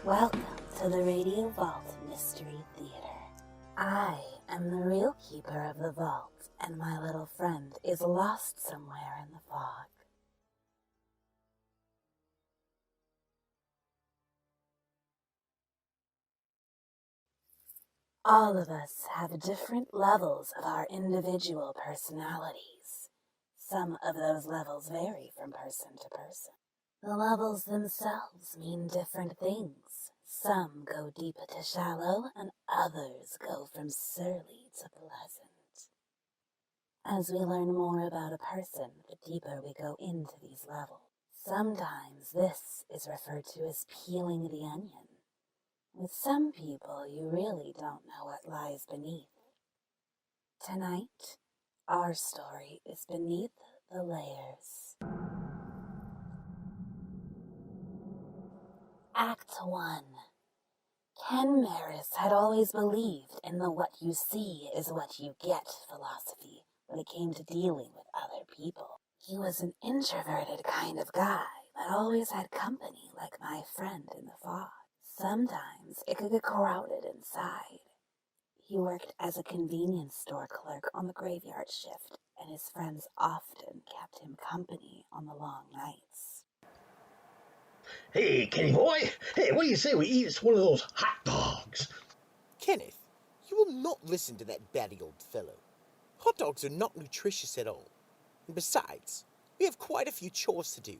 Welcome to the Radio Vault Mystery Theater. I am the real keeper of the vault, and my little friend is lost somewhere in the fog. All of us have different levels of our individual personalities. Some of those levels vary from person to person. The levels themselves mean different things. Some go deep to shallow, and others go from surly to pleasant. As we learn more about a person, the deeper we go into these levels. Sometimes this is referred to as peeling the onion. With some people, you really don't know what lies beneath. Tonight, our story is Beneath the Layers. Act 1. Ken Maris had always believed in the what you see is what you get philosophy when it came to dealing with other people. He was an introverted kind of guy that always had company like my friend in the fog. Sometimes it could get crowded inside. He worked as a convenience store clerk on the graveyard shift, and his friends often kept him company on the long nights. Hey, Kenny boy. Hey, what do you say we eat us one of those hot dogs? Kenneth, you will not listen to that batty old fellow. Hot dogs are not nutritious at all. And besides, we have quite a few chores to do.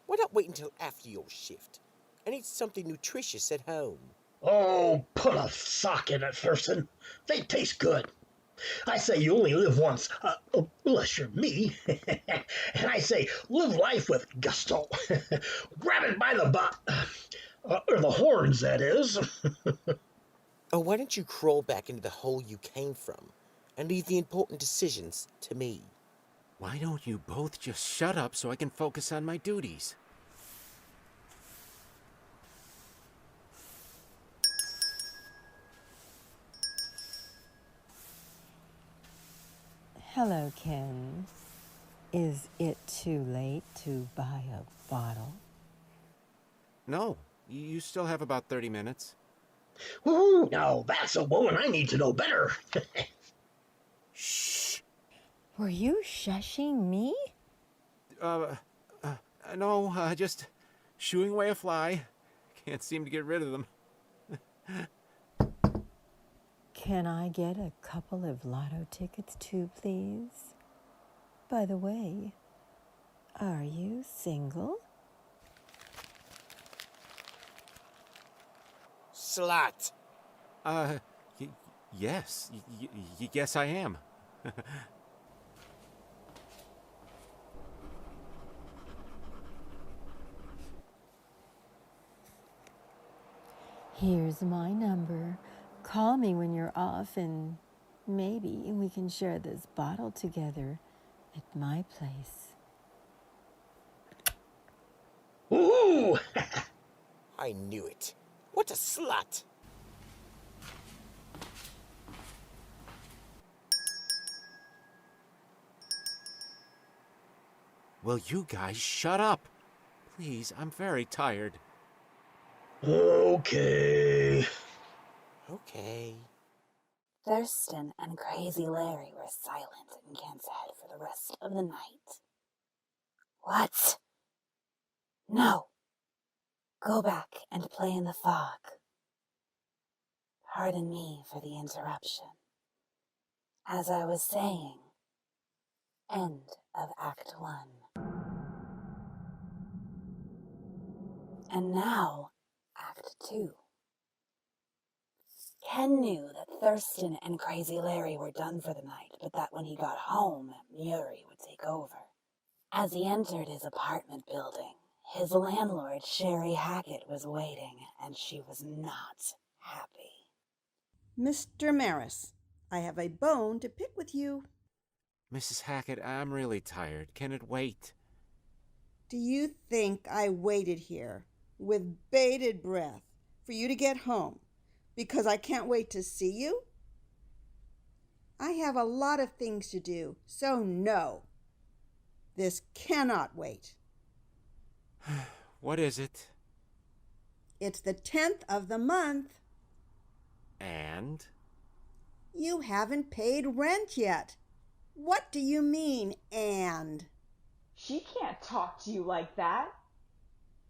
Why not wait until after your shift and eat something nutritious at home? Oh, put a sock in it, Thurston. They taste good. I say you only live once, unless you're me. And I say live life with gusto. Grab it by the butt. Or the horns, that is. Oh, why don't you crawl back into the hole you came from and leave the important decisions to me? Why don't you both just shut up so I can focus on my duties? Hello, Ken. Is it too late to buy a bottle? No, you still have about 30 minutes. Ooh, now that's a woman I need to know better. Shh! Were you shushing me? No, just shooing away a fly. Can't seem to get rid of them. Can I get a couple of lotto tickets too, please? By the way, are you single? Slut! Yes. Yes, I am. Here's my number. Call me when you're off, and maybe we can share this bottle together at my place. Ooh! I knew it. What a slut! Will you guys shut up? Please, I'm very tired. Okay. Okay. Thurston and Crazy Larry were silent in Ken's head for the rest of the night. What? No. Go back and play in the fog. Pardon me for the interruption. As I was saying, end of Act 1. And now, Act 2. Ken knew that Thurston and Crazy Larry were done for the night, but that when he got home, Murray would take over. As he entered his apartment building, his landlord, Sherry Hackett, was waiting, and she was not happy. Mr. Maris, I have a bone to pick with you. Mrs. Hackett, I'm really tired. Can it wait? Do you think I waited here with bated breath for you to get home because I can't wait to see you? I have a lot of things to do, so no. This cannot wait. What is it? It's the 10th of the month. And? You haven't paid rent yet. What do you mean, and? She can't talk to you like that.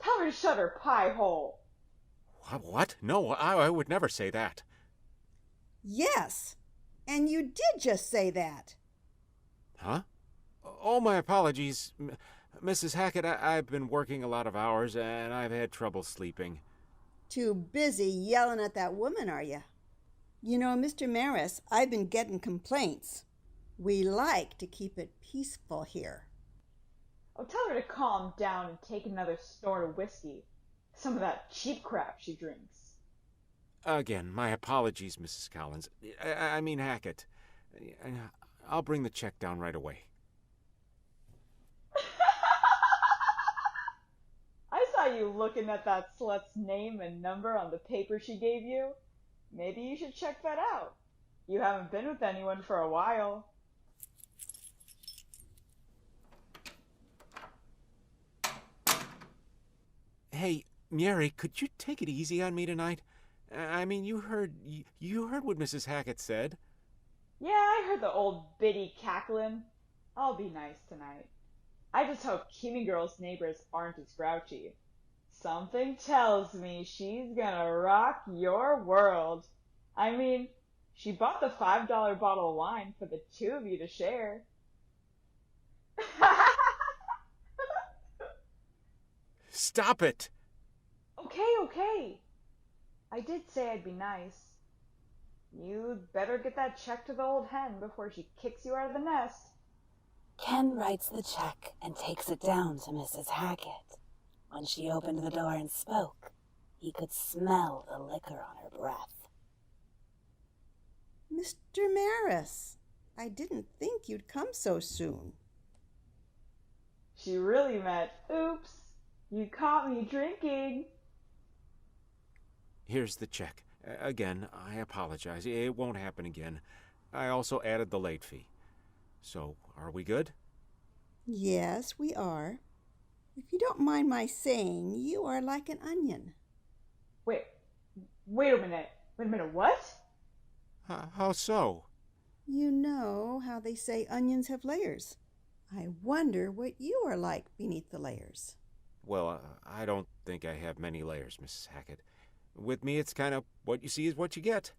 Tell her to shut her pie hole. What? No, I would never say that. Yes, and you did just say that. Huh? Oh, my apologies. Mrs. Hackett, I've been working a lot of hours, and I've had trouble sleeping. Too busy yelling at that woman, are you? You know, Mr. Maris, I've been getting complaints. We like to keep it peaceful here. Oh, tell her to calm down and take another snort of whiskey. Some of that cheap crap she drinks. Again, my apologies, Mrs. Collins. I mean Hackett. I'll bring the check down right away. I saw you looking at that slut's name and number on the paper she gave you. Maybe you should check that out. You haven't been with anyone for a while. Hey, Mary, could you take it easy on me tonight? I mean, you heard what Mrs. Hackett said. Yeah, I heard the old biddy cackling. I'll be nice tonight. I just hope Kimmy Girl's neighbors aren't as grouchy. Something tells me she's gonna rock your world. I mean, she bought the $5 bottle of wine for the two of you to share. Stop it! Okay. I did say I'd be nice. You'd better get that check to the old hen before she kicks you out of the nest. Ken writes the check and takes it down to Mrs. Hackett. When she opened the door and spoke, he could smell the liquor on her breath. Mr. Maris, I didn't think you'd come so soon. She really meant, oops, you caught me drinking. Here's the check. Again, I apologize. It won't happen again. I also added the late fee. So, are we good? Yes, we are. If you don't mind my saying, you are like an onion. Wait a minute. What? How so? You know how they say onions have layers. I wonder what you are like beneath the layers. Well, I don't think I have many layers, Mrs. Hackett. With me, it's kind of what you see is what you get.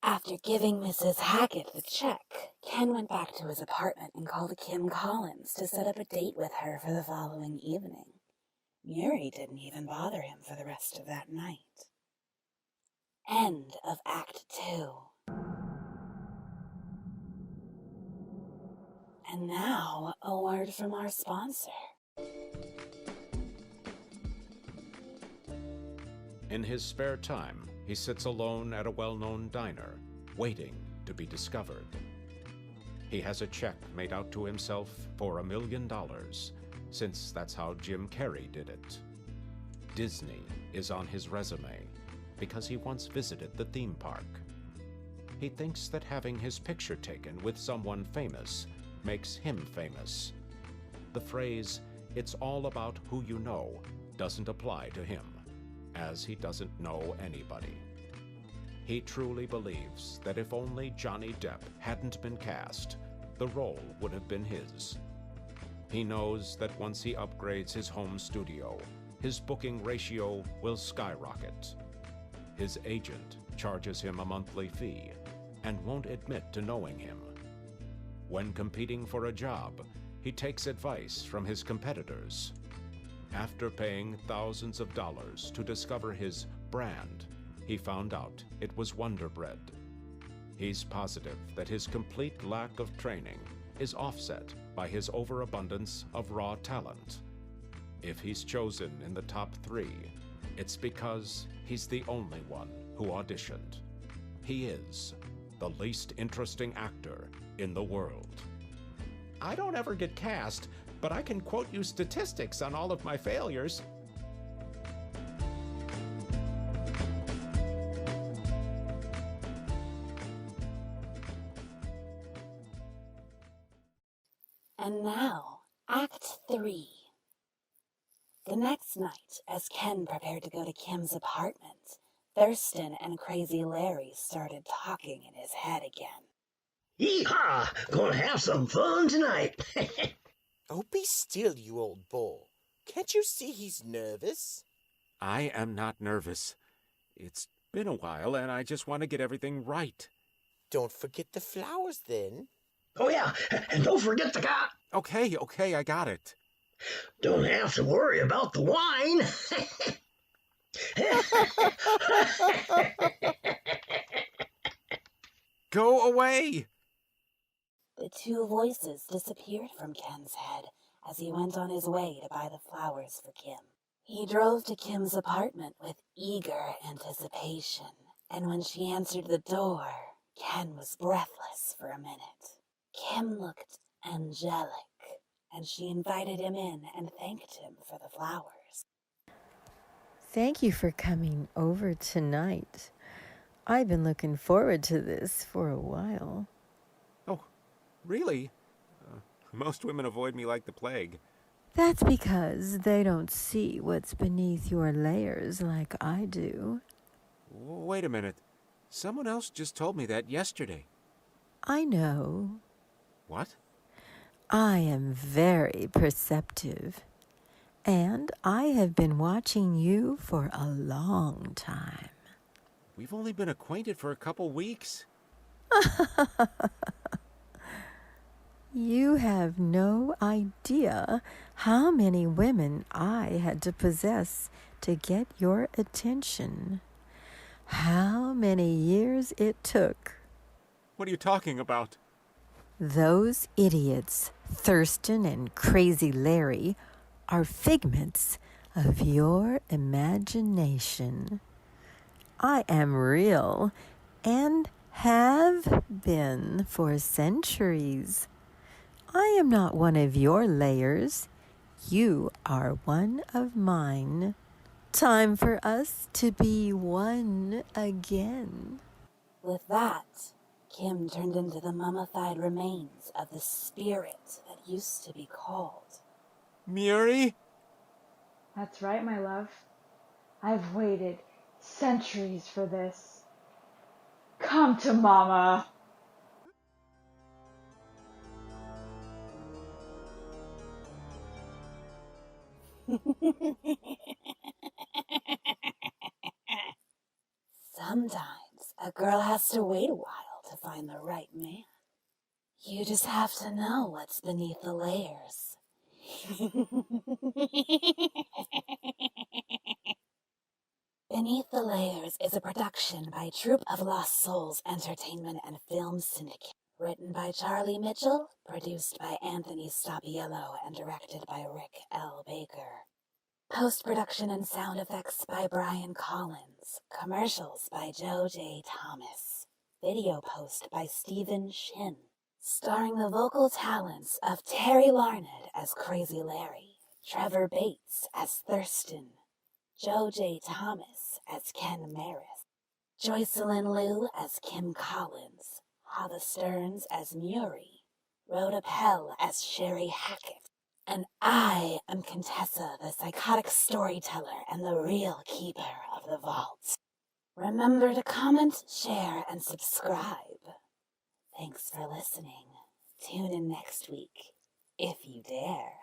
After giving Mrs. Hackett the check, Ken went back to his apartment and called Kim Collins to set up a date with her for the following evening. Mary didn't even bother him for the rest of that night. End of Act 2. And now, a word from our sponsor. In his spare time, he sits alone at a well-known diner, waiting to be discovered. He has a check made out to himself for $1 million, since that's how Jim Carrey did it. Disney is on his resume, because he once visited the theme park. He thinks that having his picture taken with someone famous makes him famous. The phrase, "it's all about who you know," doesn't apply to him, as he doesn't know anybody. He truly believes that if only Johnny Depp hadn't been cast, the role would have been his. He knows that once he upgrades his home studio, his booking ratio will skyrocket. His agent charges him a monthly fee and won't admit to knowing him. When competing for a job, he takes advice from his competitors. After paying thousands of dollars to discover his brand, he found out it was Wonder Bread. He's positive that his complete lack of training is offset by his overabundance of raw talent. If he's chosen in the top 3, it's because he's the only one who auditioned. He is the least interesting actor in the world. I don't ever get cast, but I can quote you statistics on all of my failures. And now, Act 3. The next night, as Ken prepared to go to Kim's apartment, Thurston and Crazy Larry started talking in his head again. Yee-haw! Gonna have some fun tonight. Oh, be still, you old bull. Can't you see he's nervous? I am not nervous. It's been a while, and I just want to get everything right. Don't forget the flowers, then. Oh, yeah, and don't forget the cat. Okay, I got it. Don't have to worry about the wine. Go away! The two voices disappeared from Ken's head as he went on his way to buy the flowers for Kim. He drove to Kim's apartment with eager anticipation, and when she answered the door, Ken was breathless for a minute. Kim looked angelic, and she invited him in and thanked him for the flowers. Thank you for coming over tonight. I've been looking forward to this for a while. Oh, really? Most women avoid me like the plague. That's because they don't see what's beneath your layers like I do. Wait a minute. Someone else just told me that yesterday. I know. What? I am very perceptive. And I have been watching you for a long time. We've only been acquainted for a couple weeks. You have no idea how many women I had to possess to get your attention. How many years it took. What are you talking about? Those idiots, Thurston and Crazy Larry, are figments of your imagination. I am real and have been for centuries. I am not one of your layers. You are one of mine. Time for us to be one again. With that, Kim turned into the mummified remains of the spirit that used to be called Murray? That's right, my love. I've waited centuries for this. Come to Mama. Sometimes a girl has to wait a while to find the right man. You just have to know what's beneath the layers. Beneath the Layers is a production by Troupe of Lost Souls Entertainment and Film Syndicate. Written by Charlie Mitchell, produced by Anthony Stabiello, and directed by Rick L. Baker. Post-production and sound effects by Brian Collins. Commercials by Joe J. Thomas. Video post by Stephen Shin. Starring the vocal talents of Terry Larned as Crazy Larry, Trevor Bates as Thurston, Joe J. Thomas as Ken Maris, Joycelyn Liu as Kim Collins, Hava Stearns as Murray, Rhoda Pell as Sherry Hackett, and I am Contessa, the psychotic storyteller and the real keeper of the vault. Remember to comment, share, and subscribe. Thanks for listening. Tune in next week, if you dare.